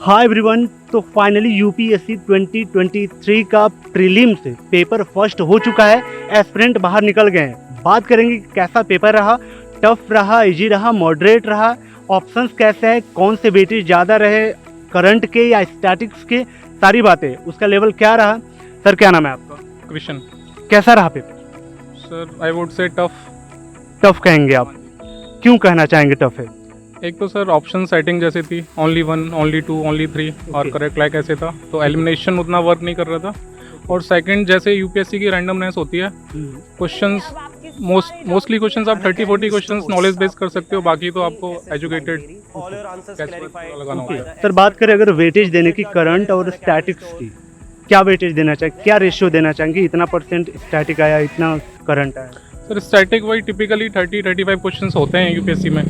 Hi everyone. तो finally UPSC 2023 का prelims paper first हो चुका है। एस्पिरेंट बाहर निकल गए हैं। बात करेंगे कि कैसा पेपर रहा, टफ रहा, इजी रहा, मॉडरेट रहा, ऑप्शंस कैसे हैं, कौन से वेटेज ज़्यादा रहे, करंट के या स्टैटिक्स के, सारी बातें, उसका लेवल क्या रहा। सर क्या नाम है आपका? क्रिशन। कैसा रहा paper? Sir I would say tough. Tough कहेंगे आप? क्यों कहना चाहेंगे टफ है? एक तो सर ऑप्शन सेटिंग जैसी थी, ओनली 1, ओनली 2, ओनली 3 और Okay. करेक्ट लाइक ऐसे था, तो एलिमिनेशन उतना वर्क नहीं कर रहा था। और सेकंड, जैसे यूपीएससी की रैंडमनेस होती है, क्वेश्चंस मोस्टली क्वेश्चंस आप 30-40 क्वेश्चंस नॉलेज बेस कर सकते हो, बाकी तो आपको एजुकेटेड लगाना होता है। सर बात करें अगर वेटेज देने की करंट और स्टैटिक्स की, क्या वेटेज देना चाहिए, क्या रेशियो देना चाहेंगे? इतना परसेंट स्टैटिक आया, इतना करंट आया? सर स्टैटिक वही टिपिकली 30-35 क्वेश्चंस होते हैं यूपीएससी में,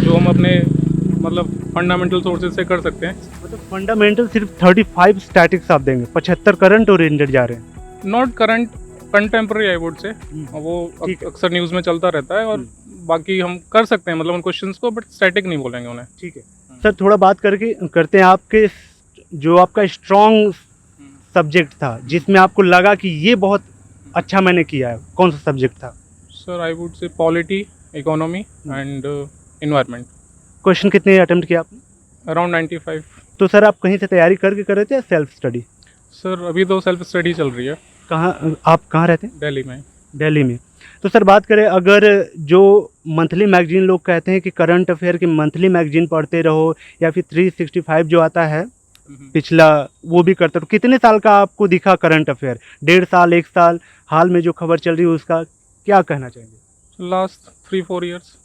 जो हम अपने मतलब फंडामेंटल सोर्सेज से कर सकते हैं। मतलब फंडामेंटल सिर्फ 35 स्टैटिक्स आप देंगे, 75 करंट ओरिएंटेड जा रहे हैं। Not current, contemporary I would say, वो ठीक है। अक्सर न्यूज़ में चलता रहता है। और बाकी हम कर सकते हैं मतलब उन क्वेश्चंस को, बट स्टैटिक नहीं बोलेंगे उन्हें। ठीक है सर, थोड़ा बात करते हैं आपके जो आपका स्ट्रॉन्ग सब्जेक्ट था, जिसमें आपको लगा कि ये बहुत अच्छा मैंने किया है, कौन सा सब्जेक्ट था? Sir I would say polity, economy and environment. Question कितने अटेम्प्ट किया आपने? अराउंड 95। तो सर आप कहीं से तैयारी करके कर रहे थे या सेल्फ स्टडी? सर अभी तो सेल्फ स्टडी चल रही है। कहाँ, आप कहाँ रहते हैं? दिल्ली में। दिल्ली में। तो सर बात करें अगर जो मंथली मैगजीन लोग कहते हैं कि करंट अफेयर की मंथली मैगजीन पढ़ते रहो, या फिर 365 जो आता है पिछला, वो भी करते रहो, कितने साल का आपको दिखा करंट अफेयर? 1.5 साल, 1 साल, हाल में जो खबर चल रही है उसका क्या कहना चाहेंगे? लास्ट 3-4 ईयर्स,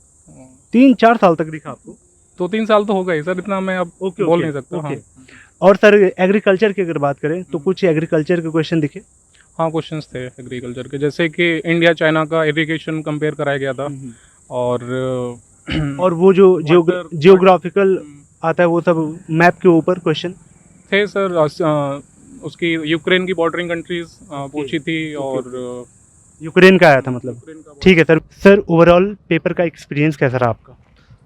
3-4 साल तक दिखा आपको? 2-3 साल तो हो गए सर, इतना मैं अब बोल नहीं सकता। हाँ। और सर एग्रीकल्चर की अगर बात करें तो कुछ एग्रीकल्चर के क्वेश्चन दिखे? हाँ, क्वेश्चंस थे एग्रीकल्चर के, जैसे कि इंडिया चाइना का इरिगेशन कंपेयर कराया गया था। और और वो जो Water- जियोग्राफिकल आता है वो सब मैप के ऊपर क्वेश्चन थे सर। उसकी यूक्रेन की बॉर्डरिंग कंट्रीज पूछी थी, और यूक्रेन का आया था मतलब। यूक्रेन का ठीक है सर। सर ओवरऑल पेपर का एक्सपीरियंस कैसा रहा आपका?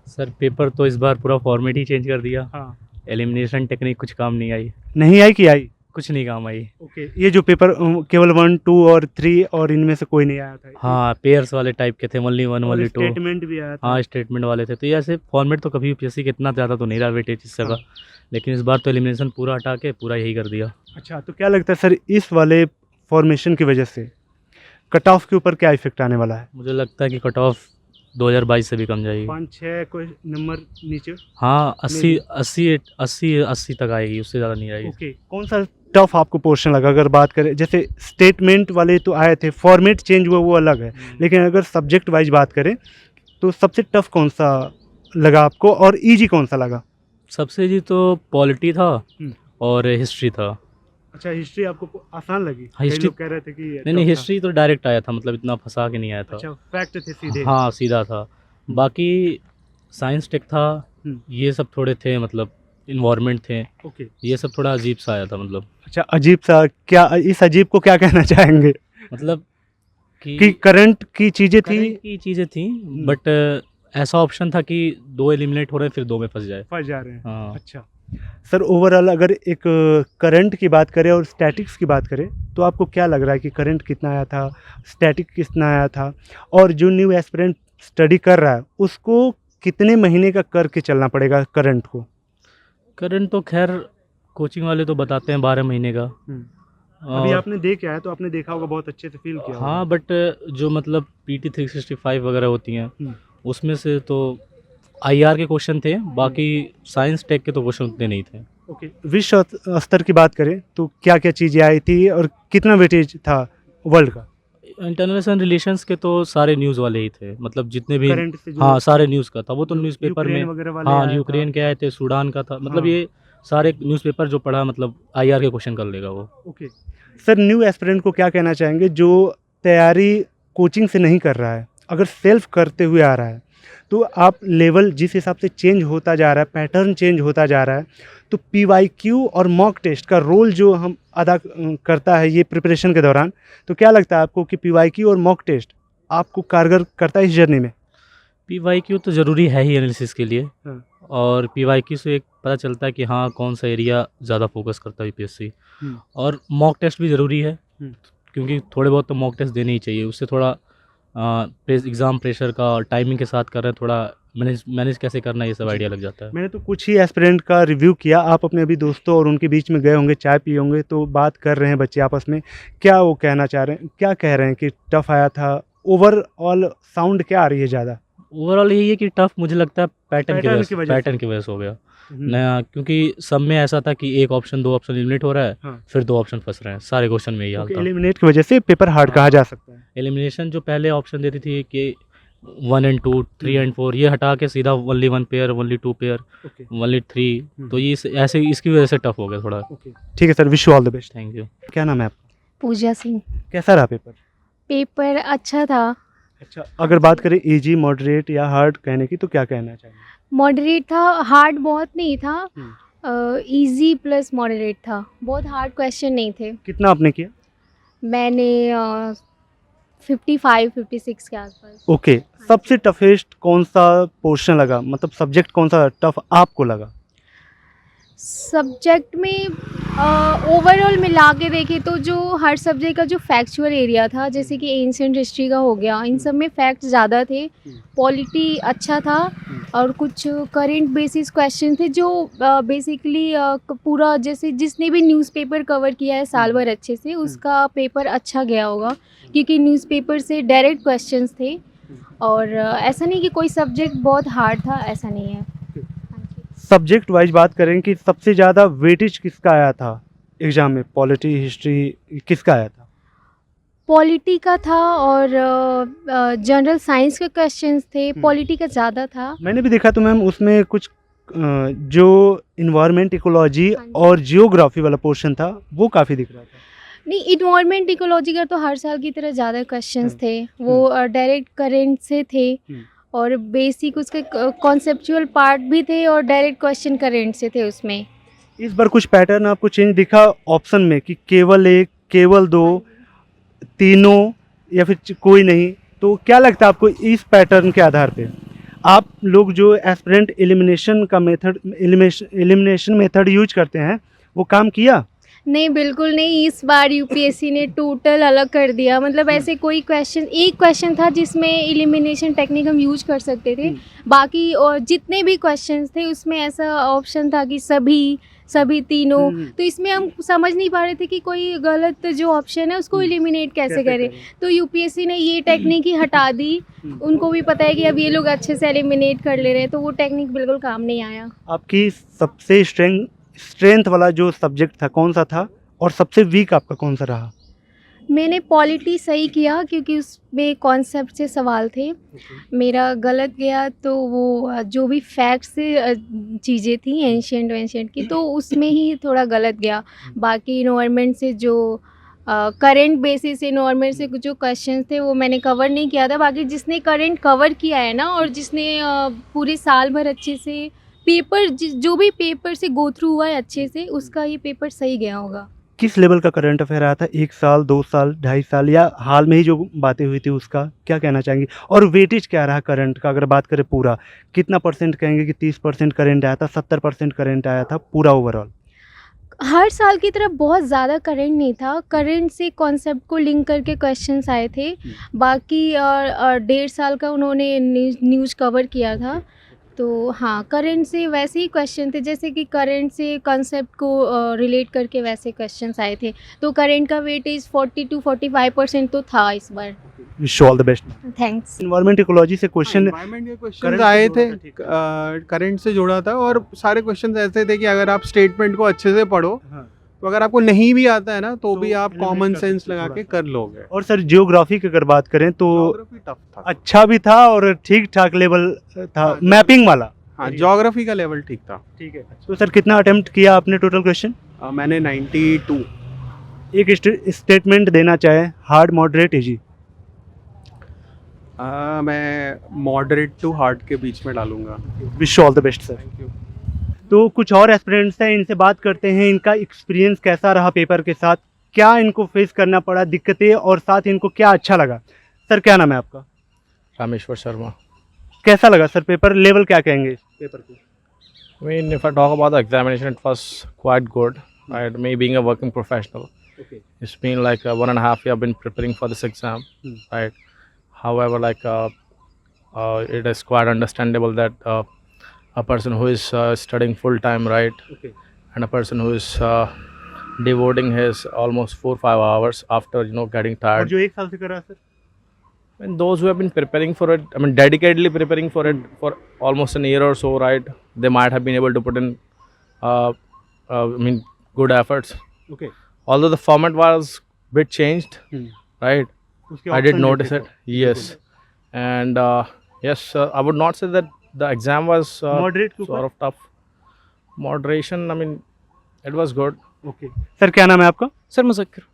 सर पेपर तो इस बार पूरा फॉर्मेट ही चेंज कर दिया। हाँ। एलिमिनेशन टेक्निक कुछ काम नहीं आई, नहीं आई कि आई? कुछ नहीं काम आई। ओके, ये जो पेपर केवल 1, 2 और 3 और इनमें से कोई नहीं आया था? हाँ, पेयर्स वाले टाइप के थे, ओनली 1, ओनली 2। स्टेटमेंट भी आया था? हाँ, स्टेटमेंट वाले थे। तो ये ऐसे फॉर्मेट तो कभी यूपीएससी के इतना ज़्यादा तो नहीं रहा वेटेज इस जगह, लेकिन इस बार तो एलिमिनेशन पूरा हटा के पूरा यही कर दिया। अच्छा, तो क्या लगता है सर इस वाले फॉर्मेशन की वजह से कट ऑफ के ऊपर क्या इफेक्ट आने वाला है? मुझे लगता है कि कट ऑफ 2022 से भी कम जाएगी। 5-6 कोई नंबर नीचे? हाँ, 80 तक आएगी, उससे ज़्यादा नहीं आएगी। ओके, कौन सा टफ आपको पोर्शन लगा? अगर बात करें जैसे स्टेटमेंट वाले तो आए थे, फॉर्मेट चेंज हुआ वो अलग है, लेकिन अगर सब्जेक्ट वाइज बात करें तो सबसे टफ कौन सा लगा आपको और इजी कौन सा लगा? सबसे जी तो पॉलिटी था हम्म। और हिस्ट्री था। अच्छा, हिस्ट्री आपको आसान लगी? हाँ, कई हिस्ट्री- लोग कह रहे थे कि नहीं, tough था। हिस्ट्री तो डायरेक्ट आया था, मतलब इतना फंसा के नहीं आया था। अच्छा, फैक्ट थे सीधे? हाँ, सीधा था। बाकी साइंस टेक था, ये सब थोड़े थे, मतलब इन्वायरमेंट थे, ओके। ये सब थोड़ा अजीब सा आया था। मतलब अच्छा, अजीब सा क्या? इस अजीब को क्या कहना चाहेंगे? मतलब कि करंट की चीज़ें थी? करंट की चीज़ें थी, बट ऐसा ऑप्शन था कि 2 एलिमिनेट हो रहे हैं, फिर 2 में फंस जाए। फंस जा रहे हैं? हाँ। अच्छा सर, ओवरऑल अगर एक करंट की बात करें और स्टैटिक्स की बात करें तो आपको क्या लग रहा है कि करंट कितना आया था, स्टैटिक कितना आया था, और जो न्यू एस्पिरेंट स्टडी कर रहा है उसको कितने महीने का करके चलना पड़ेगा करंट को? करंट तो खैर कोचिंग वाले तो बताते हैं 12 महीने का। अभी और आपने देख आया तो आपने देखा होगा, बहुत अच्छे से फील किया हाँ, बट जो मतलब PT 365 वगैरह होती हैं, उसमें से तो IR के क्वेश्चन थे, बाकी साइंस टेक के तो क्वेश्चन उतने नहीं थे। ओके, विश्व स्तर की बात करें तो क्या क्या चीज़ें आई थी और कितना वेटेज था वर्ल्ड का? इंटरनेशनल रिलेशंस के तो सारे न्यूज़ वाले ही थे, मतलब जितने भी। करंट से जो हाँ, सारे न्यूज़ का था वो तो न्यूज़पेपर में। यूक्रेन वगैरह वाले हाँ, आया यूक्रेन के आए थे, सूडान का था, मतलब हाँ। ये सारे न्यूज़पेपर जो पढ़ा, मतलब IR के क्वेश्चन कर लेगा वो। ओके सर, न्यू एस्पिरेंट को क्या कहना चाहेंगे जो तैयारी कोचिंग से नहीं कर रहा है, अगर सेल्फ करते हुए आ रहा है, तो आप लेवल जिस हिसाब से चेंज होता जा रहा है, पैटर्न चेंज होता जा रहा है, तो PYQ और मॉक टेस्ट का रोल जो हम अदा करता है ये प्रिपरेशन के दौरान, तो क्या लगता है आपको कि PYQ और मॉक टेस्ट आपको कारगर करता है इस जर्नी में? PYQ तो ज़रूरी है ही एनालिसिस के लिए। हाँ। और पीवाईक्यू से एक पता चलता है कि हाँ कौन सा एरिया ज़्यादा फोकस करता है यूपीएससी। और मॉक टेस्ट भी ज़रूरी है, क्योंकि थोड़े बहुत तो मॉक टेस्ट देने ही चाहिए। उससे थोड़ा एग्ज़ाम प्रेशर का और टाइमिंग के साथ कर रहे हैं, थोड़ा मैनेज कैसे करना है ये सब आइडिया लग जाता है। मैंने तो कुछ ही एस्पिरेंट का रिव्यू किया, आप अपने अभी दोस्तों और उनके बीच में गए होंगे, चाय पिए होंगे, तो बात कर रहे हैं बच्चे आपस में, क्या वो कहना चाह रहे हैं, क्या कह रहे हैं कि टफ आया था? ओवरऑल साउंड क्या आ रही है ज़्यादा? ओवरऑल यही है कि टफ मुझे लगता है पैटर्न की पैटर्न वजह की से वजह से। पैटर्न की वजह से हो गया नया, क्योंकि सब में ऐसा था कि एक ऑप्शन 2 ऑप्शन एलिमिनेट हो रहा है, हाँ। फिर 2 ऑप्शन फंस रहे हैं, सारे क्वेश्चन में यही हाल था। एलिमिनेट की वजह से पेपर हार्ड कहा जा सकता है। एलिमिनेशन जो पहले ऑप्शन देती थी कि 1 and 2 3 and 4, ये हटा के सीधा only 1 pair, only 2 pair, okay only 3, तो ये ऐसे इसकी वजह से टफ हो गया थोड़ा। ओके, ठीक है sir, wish you all the best. Thank you. क्या नाम है आपका? पूजा सिंह। कैसा रहा पेपर? पेपर अच्छा था। अच्छा, अगर बात करें इजी, मॉडरेट या हार्ड कहने की, तो क्या कहना चाहिए? मॉडरेट था, हार्ड बहुत नहीं था, इजी प्लस मॉडरेट था, बहुत हार्ड क्वेश्चन नहीं थे। कितना आपने किया? मैंने 55-56 के आसपास। ओके, सबसे टफेस्ट कौन सा पोर्शन लगा, मतलब सब्जेक्ट कौन सा टफ आपको लगा? सब्जेक्ट में ओवरऑल मिला के देखें तो जो हर सब्जेक्ट का जो फैक्चुअल एरिया था, जैसे कि एंशिएंट हिस्ट्री का हो गया, इन सब में फैक्ट्स ज़्यादा थे, पॉलिटी अच्छा था, और कुछ करेंट बेसिस क्वेश्चन थे जो बेसिकली पूरा जैसे जिसने भी न्यूज़पेपर कवर किया है साल भर अच्छे से, उसका पेपर अच्छा गया होगा, क्योंकि न्यूज़पेपर से डायरेक्ट क्वेश्चंस थे। और ऐसा नहीं कि कोई सब्जेक्ट बहुत हार्ड था, ऐसा नहीं है। सब्जेक्ट वाइज बात करें कि सबसे ज़्यादा वेटेज किसका आया था एग्जाम में? पॉलिटी, हिस्ट्री, किसका आया था? पॉलिटी का था, और जनरल साइंस के क्वेश्चंस थे, पॉलिटी का ज़्यादा था। मैंने भी देखा तो मैम उसमें कुछ जो इन्वायरमेंट, इकोलॉजी हाँ जी। और जियोग्राफी वाला पोर्शन था, वो काफ़ी दिख रहा था। नहीं, इन्वायरमेंट इकोलॉजी का तो हर साल की तरह ज़्यादा क्वेश्चंस थे, वो डायरेक्ट करेंट से थे, और बेसिक उसके कॉन्सेप्चुअल पार्ट भी थे, और डायरेक्ट क्वेश्चन करेंट से थे उसमें। इस बार कुछ पैटर्न आपको चेंज दिखा ऑप्शन में कि केवल 1, केवल 2, तीनों, या फिर कोई नहीं? तो क्या लगता है आपको इस पैटर्न के आधार पे आप लोग जो एस्पिरेंट एलिमिनेशन मेथड यूज करते हैं, वो काम किया? नहीं, बिल्कुल नहीं, इस बार यूपीएससी ने टोटल अलग कर दिया। मतलब ऐसे कोई क्वेश्चन, एक क्वेश्चन था जिसमें एलिमिनेशन टेक्निक हम यूज कर सकते थे, बाकी और जितने भी क्वेश्चंस थे उसमें ऐसा ऑप्शन था कि सभी तीनों, तो इसमें हम समझ नहीं पा रहे थे कि कोई गलत जो ऑप्शन है उसको एलिमिनेट कैसे करें। तो यूपीएससी ने ये टेक्निक ही हटा दी। उनको भी पता है कि अब ये लोग अच्छे से एलिमिनेट कर ले रहे हैं, तो वो टेक्निक बिल्कुल काम नहीं आया। आपकी सबसे स्ट्रेंथ वाला जो सब्जेक्ट था कौन सा था, और सबसे वीक आपका कौन सा रहा? मैंने पॉलिटी सही किया, क्योंकि उसमें कॉन्सेप्ट से सवाल थे। मेरा गलत गया तो वो जो भी फैक्ट से चीज़ें थी एंशिएंट की, तो उसमें ही थोड़ा गलत गया। बाकी इन्वायरमेंट से जो करंट बेसिस इन्वायरमेंट से कुछ जो क्वेश्चंस थे वो मैंने कवर नहीं किया था। बाकी जिसने करंट कवर किया है ना, और जिसने पूरे साल भर अच्छे से पेपर जो भी पेपर से गो थ्रू हुआ है अच्छे से, उसका ये पेपर सही गया होगा। किस लेवल का करंट अफेयर आया था? 1 साल, 2 साल, 2.5 साल, या हाल में ही जो बातें हुई थी उसका क्या कहना चाहेंगे? और वेटेज क्या रहा करंट का? अगर बात करें पूरा, कितना परसेंट कहेंगे कि 30% करंट आया था, 70% करंट आया था पूरा ओवरऑल? हर साल की तरह बहुत ज़्यादा करंट नहीं था, करंट से कॉन्सेप्ट को लिंक करके क्वेश्चंस आए थे। बाकी 1.5 साल का उन्होंने न्यूज़ कवर किया था, तो हाँ, करंट से वैसे ही क्वेश्चन थे, जैसे कि करंट से कॉन्सेप्ट को रिलेट करके वैसे क्वेश्चंस आए थे। तो करंट का वेटेज 40-45% तो था इस बार। Wish all the best. Thanks. Environment ecology से क्वेश्चन एनवायरनमेंट के क्वेश्चन आए थे, करंट से जुड़ा था, और सारे क्वेश्चन ऐसे थे कि अगर आप स्टेटमेंट को अच्छे से पढ़ो, तो अगर आपको नहीं भी आता है ना, तो भी आप कॉमन सेंस लगा के कर लोगे। और सर जियोग्राफी की अगर बात करें तो ज्योग्राफी टफ था। अच्छा भी था और ठीक ठाक लेवल था, हाँ, मैपिंग वाला। हाँ, ज्योग्राफी का लेवल ठीक था। ठीक है। तो सर कितना अटेम्प्ट किया आपने टोटल क्वेश्चन? मैंने 92। एक स्टेटमेंट देना चाहे, हार्ड, मॉडरेट, इजी? मैं मॉडरेट टू हार्ड के बीच में डालूंगा। Wish all the best sir. Thank you. तो कुछ और एस्पिरेंट्स हैं, इनसे बात करते हैं, इनका एक्सपीरियंस कैसा रहा पेपर के साथ, क्या इनको फेस करना पड़ा दिक्कतें, और साथ इनको क्या अच्छा लगा। सर क्या नाम है आपका? रामेश्वर शर्मा। कैसा लगा सर पेपर? लेवल क्या कहेंगे इस पेपर को? I mean, if I talk about the examination, it was quite good. Right, me being a working professional, Okay. it's been like 1.5 year I've been preparing for this exam. Right. However, it is quite understandable that a person who is studying full time, right, Okay. and a person who is devoting his almost 4-5 hours after getting और tired. जो 1 साल से कर रहा है sir? And those who have been preparing for it, I mean, dedicatedly preparing for it for almost an year or so, right, they might have been able to put in, I mean, good efforts. Okay. Although the format was bit changed, right, उसके I did option notice देखे it. Yes, and yes, I would not say that the exam was तो। Moderate के sort ऊपर? of tough. Moderation, I mean, it was good. Okay. Sir क्या नाम है आपका? Sir मुज़क्किर।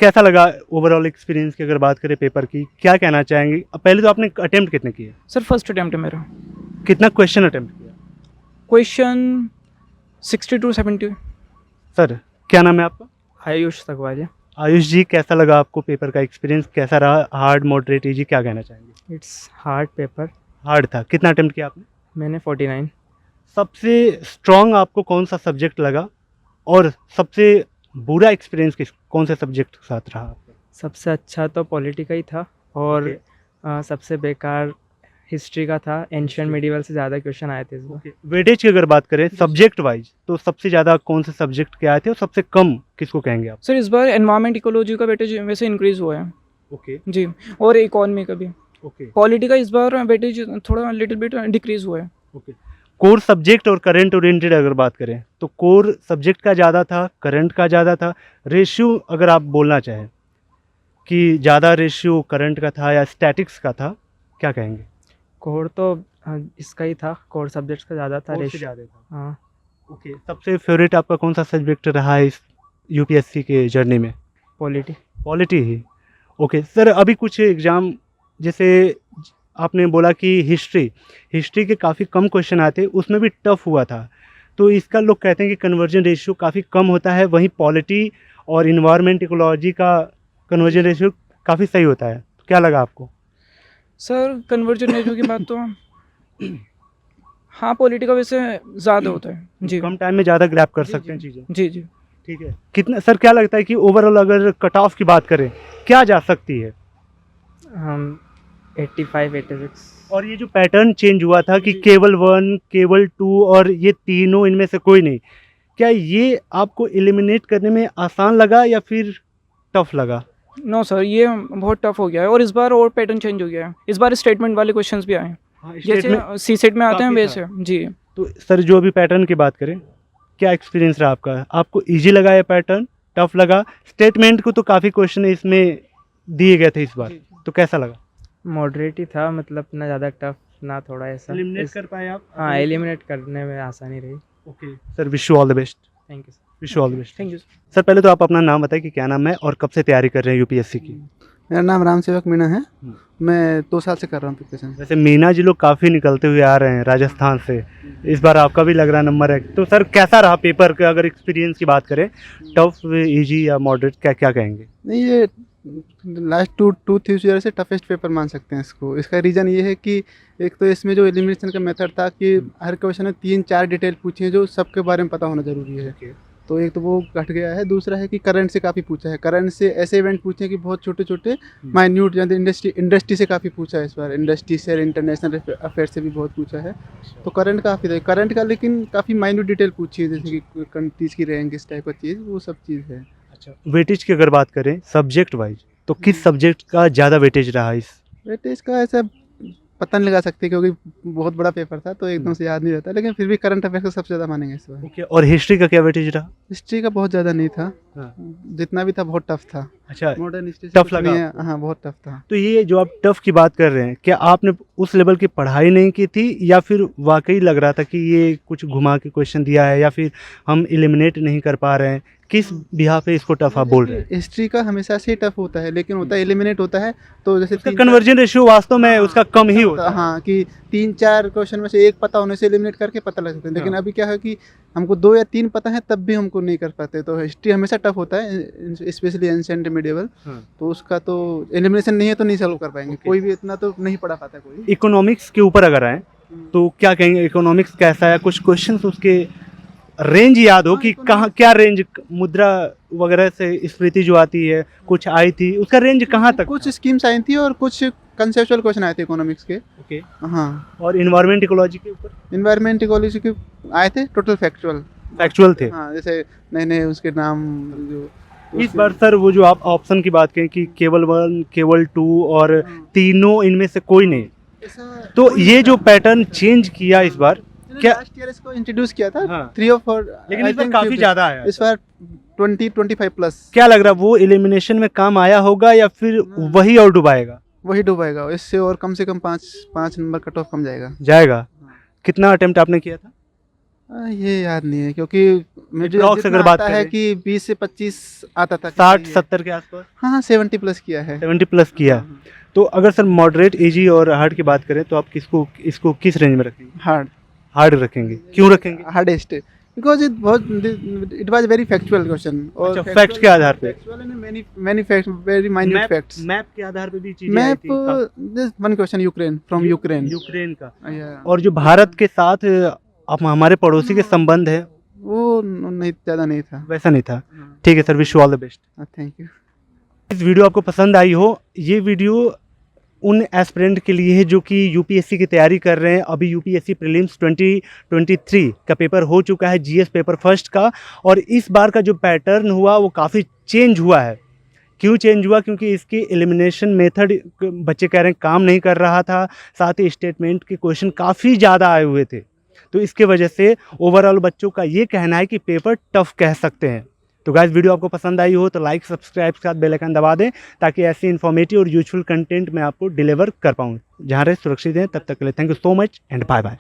कैसा लगा ओवरऑल एक्सपीरियंस की अगर बात करें पेपर की, क्या कहना चाहेंगे? पहले तो आपने अटेम्प्ट कितने किए? सर फर्स्ट अटेम्प्ट है मेरा। कितना क्वेश्चन अटेम्प्ट किया? Question 60 to 70। सर क्या नाम है आपका? आयुष तकवालिया। आयुष जी, कैसा लगा आपको पेपर का एक्सपीरियंस? कैसा रहा? हार्ड, मॉडरेट, इजी, क्या कहना चाहेंगे? It's hard paper. हार्ड था। कितना अटेम्प्ट किया आपने? मैंने 49। सबसे स्ट्रॉन्ग आपको कौन सा सब्जेक्ट लगा और सबसे बुरा एक्सपीरियंस कौन से सब्जेक्ट के साथ रहा आपका? सबसे अच्छा तो पॉलिटी का ही था और Okay. सबसे बेकार हिस्ट्री का था। एंशियंट मिडिवल से ज़्यादा क्वेश्चन आए थे इस बार। वेटेज की अगर बात करें सब्जेक्ट वाइज, तो सबसे ज़्यादा कौन से सब्जेक्ट के आए थे और सबसे कम किसको कहेंगे आप? सर इस बार एनवायरमेंट इकोलॉजी का वेटेज वैसे इंक्रीज़ हुआ है ओके जी, और इकोनॉमी का भी। ओके पॉलिटी का इस बार वेटेज थोड़ा लिटिल बिट डिक्रीज़ हुआ है। ओके। कोर सब्जेक्ट और करंट ओरिएंटेड अगर बात करें तो कोर सब्जेक्ट का ज़्यादा था, करंट का ज़्यादा था? रेशियो अगर आप बोलना चाहें कि ज़्यादा रेशियो करंट का था या स्टैटिक्स का था, क्या कहेंगे? कोर तो इसका ही था, कोर सब्जेक्ट्स का ज़्यादा था। कोर से रेशियो ज़्यादा था। हाँ। ओके। सबसे फेवरेट आपका कौन सा सब्जेक्ट रहा है इस यूपीएससी के जर्नी में? पॉलिटी। पॉलिटी ही। ओके सर, अभी कुछ एग्ज़ाम जैसे आपने बोला कि हिस्ट्री के काफ़ी कम क्वेश्चन आते, उसमें भी टफ हुआ था, तो इसका लोग कहते हैं कि कन्वर्जन रेशियो काफ़ी कम होता है, वहीं पॉलिटी और इन्वायरमेंट इकोलॉजी का कन्वर्जन रेशियो काफ़ी सही होता है, तो क्या लगा आपको? सर कन्वर्जन रेशियो की बात तो हाँ, पॉलिटी का वैसे ज़्यादा होता है जी। कम टाइम में ज़्यादा ग्रैब कर जी, सकते हैं जी। चीज़ें। जी जी। ठीक है। कितना सर, क्या लगता है कि ओवरऑल अगर कट ऑफ की बात करें क्या जा सकती है? हम 85 86। और ये जो पैटर्न चेंज हुआ था कि केवल 1, केवल 2 और ये तीनों इनमें से कोई नहीं, क्या ये आपको एलिमिनेट करने में आसान लगा या फिर टफ लगा? नो सर, ये बहुत टफ हो गया है और इस बार और पैटर्न चेंज हो गया है। इस बार स्टेटमेंट वाले क्वेश्चंस भी आए हैं, हाँ, जैसे सी सेट में आते हैं काफ़ी वैसे जी। तो सर जो अभी पैटर्न की बात करें, क्या एक्सपीरियंस रहा आपका? आपको इजी लगा ये पैटर्न, टफ लगा? स्टेटमेंट को तो काफ़ी क्वेश्चन इसमें दिए गए थे इस बार, तो कैसा लगा? मॉडरेट ही था, मतलब ना ज़्यादा टफ ना थोड़ा ऐसा। एलिमिनेट कर पाए आप? हाँ, एलिमिनेट करने में आसानी रही। Okay sir, wish you all the best. Thank you sir. Wish you all the best. Thank you. Sir पहले तो आप अपना नाम बताएं कि क्या नाम है और कब से तैयारी कर रहे हैं यूपीएससी की? मेरा नाम राम सेवक मीणा है। मैं 2 साल से कर रहा हूँ प्रिपरेशन। वैसे मीना जी लोग काफ़ी निकलते हुए आ रहे हैं राजस्थान से, इस बार आपका भी लग रहा नंबर है, तो सर कैसा रहा पेपर का? अगर एक्सपीरियंस की बात करें, टफ, इजी या मॉडरेट, क्या क्या कहेंगे? नहीं, ये लास्ट 2-3 ईयर से टफेस्ट पेपर मान सकते हैं इसको। इसका रीज़न ये है कि एक तो इसमें जो एलिमिनेशन का मेथड था कि हर क्वेश्चन में 3-4 डिटेल पूछी है जो सबके बारे में पता होना ज़रूरी है। तो एक तो वो घट गया है। दूसरा है कि करंट से काफ़ी पूछा है। करंट से ऐसे इवेंट पूछे हैं कि बहुत छोटे छोटे माइन्यूट, जैसे इंडस्ट्री से काफ़ी पूछा है इस बार। इंडस्ट्री से, इंटरनेशनल अफेयर से भी बहुत पूछा है। तो करंट काफ़ी था, करंट का लेकिन काफ़ी माइन्यूट डिटेल पूछी है, जैसे कि कंट्रीज़ की रैंक, इस टाइप का चीज़, वो सब चीज़ है। अच्छा, वेटेज की अगर बात करें सब्जेक्ट वाइज, तो किस सब्जेक्ट का ज़्यादा वेटेज रहा इस? वेटेज का ऐसा पता नहीं लगा सकते क्योंकि बहुत बड़ा पेपर था तो एकदम से याद नहीं रहता, लेकिन फिर भी करंट अफेयर का सबसे ज़्यादा मानेंगे इस बार। ओके। और हिस्ट्री का क्या वेटेज रहा? हिस्ट्री का बहुत ज़्यादा नहीं था। हाँ। जितना भी था बहुत टफ था। अच्छा, मॉडर्न हिस्ट्री टफ लगा आपको? हाँ, बहुत टफ था। तो ये जो आप टफ की बात कर रहे हैं, क्या आपने उस लेवल की पढ़ाई नहीं की थी या फिर वाकई लग रहा था कि ये कुछ घुमा के क्वेश्चन दिया है या फिर हम एलिमिनेट नहीं कर पा रहे हैं? किस बिहा पे इसको टफ आप बोल रहे हैं? हिस्ट्री का हमेशा से टफ होता है, लेकिन होता है एलिमिनेट होता है तो जैसे उसका कन्वर्जन रेशियो वास्तव में उसका कम ही होता है। हाँ, कि 3-4 क्वेश्चन में से एक पता होने से एलिमिनेट करके पता लग सकते हैं। लेकिन अभी क्या है कि हमको 2 या 3 पता है तब भी हमको नहीं कर पाते। तो हिस्ट्री हमेशा टफ होता है, स्पेशली एंशिएंट मिडिवल। तो उसका तो एलिमिनेशन नहीं है तो नहीं सॉल्व कर पाएंगे। कोई भी इतना तो नहीं पढ़ा पाता कोई। इकोनॉमिक्स के ऊपर अगर आए तो क्या कहेंगे इकोनॉमिक्स कैसा है, कुछ क्वेश्चंस उसके रेंज याद हो कि कहाँ क्या रेंज, मुद्रा वगैरह से स्फीति जो आती है कुछ आई थी, उसका रेंज कहाँ तक? कुछ स्कीम्स आई थी और कुछ कंसेप्चुअल क्वेश्चन आए थे इकोनॉमिक्स के। ओके। हाँ, और इन्वायरमेंट इकोलॉजी के ऊपर इन्वायरमेंट इकोलॉजी के आए थे, टोटल फैक्चुअल। फैक्चुअल थे। हाँ, जैसे नए नए उसके नाम जो इस बार सर वो जो आप ऑप्शन की बात करें कि केवल 1 केवल 2 और तीनों इनमें से कोई नहीं, तो ये जो पैटर्न चेंज किया इस बार क्या? लास्ट ईयर इसको इंट्रोड्यूस किया था हाँ। 3 और 4, लेकिन इस बार काफी ज्यादा आया। इस बार 20-25 प्लस। क्या लग रहा है वो एलिमिनेशन में काम आया होगा या फिर वही और डुबाएगा? वही डूबेगा, इससे और कम से कम 5 नंबर कट ऑफ कम जाएगा। कितना अटेम्प्ट आपने किया था? ये याद नहीं है क्योंकि मुझे Approx जितना अगर बात आता है करें। कि 20 से 25 आता था। 60-70 के आसपास? हाँ, 70 प्लस किया है। 70 प्लस किया। तो अगर सर मॉडरेट, इजी और हार्ड की बात करें तो आप इसको किस रेंज में रखेंगे? हार्ड रखेंगे। क्यों रखेंगे? Hardest because it was very factual question. और अच्छा, फैक्ट्स के आधार पे? Many facts, very minute facts. Map के आधार पे भी चीजें आई थी। Map, one question Ukraine, from Ukraine. Ukraine का। Yeah. और जो भारत के साथ अब हमारे पड़ोसी के संबंध है वो नहीं, ज़्यादा नहीं था। वैसा नहीं था। ठीक है sir, wish you all the best. Thank you. इस वीडियो आपको पसंद आई हो, ये वीडियो उन एस्पिरेंट के लिए है जो कि यूपीएससी की तैयारी कर रहे हैं। अभी यूपीएससी प्रीलिम्स 2023 का पेपर हो चुका है, जीएस पेपर फर्स्ट का, और इस बार का जो पैटर्न हुआ वो काफ़ी चेंज हुआ है। क्यों चेंज हुआ? क्योंकि इसकी एलिमिनेशन मेथड बच्चे कह रहे हैं काम नहीं कर रहा था, साथ ही स्टेटमेंट के क्वेश्चन काफ़ी ज़्यादा आए हुए थे, तो इसके वजह से ओवरऑल बच्चों का ये कहना है कि पेपर टफ कह सकते हैं। तो गाइस, वीडियो आपको पसंद आई हो तो लाइक, सब्सक्राइब के साथ बेल आइकन दबा दें ताकि ऐसी इन्फॉर्मेटिव और यूजफुल कंटेंट मैं आपको डिलीवर कर पाऊँ। जहाँ रहे सुरक्षित हैं, तब तक के लिए thank you so much and bye bye.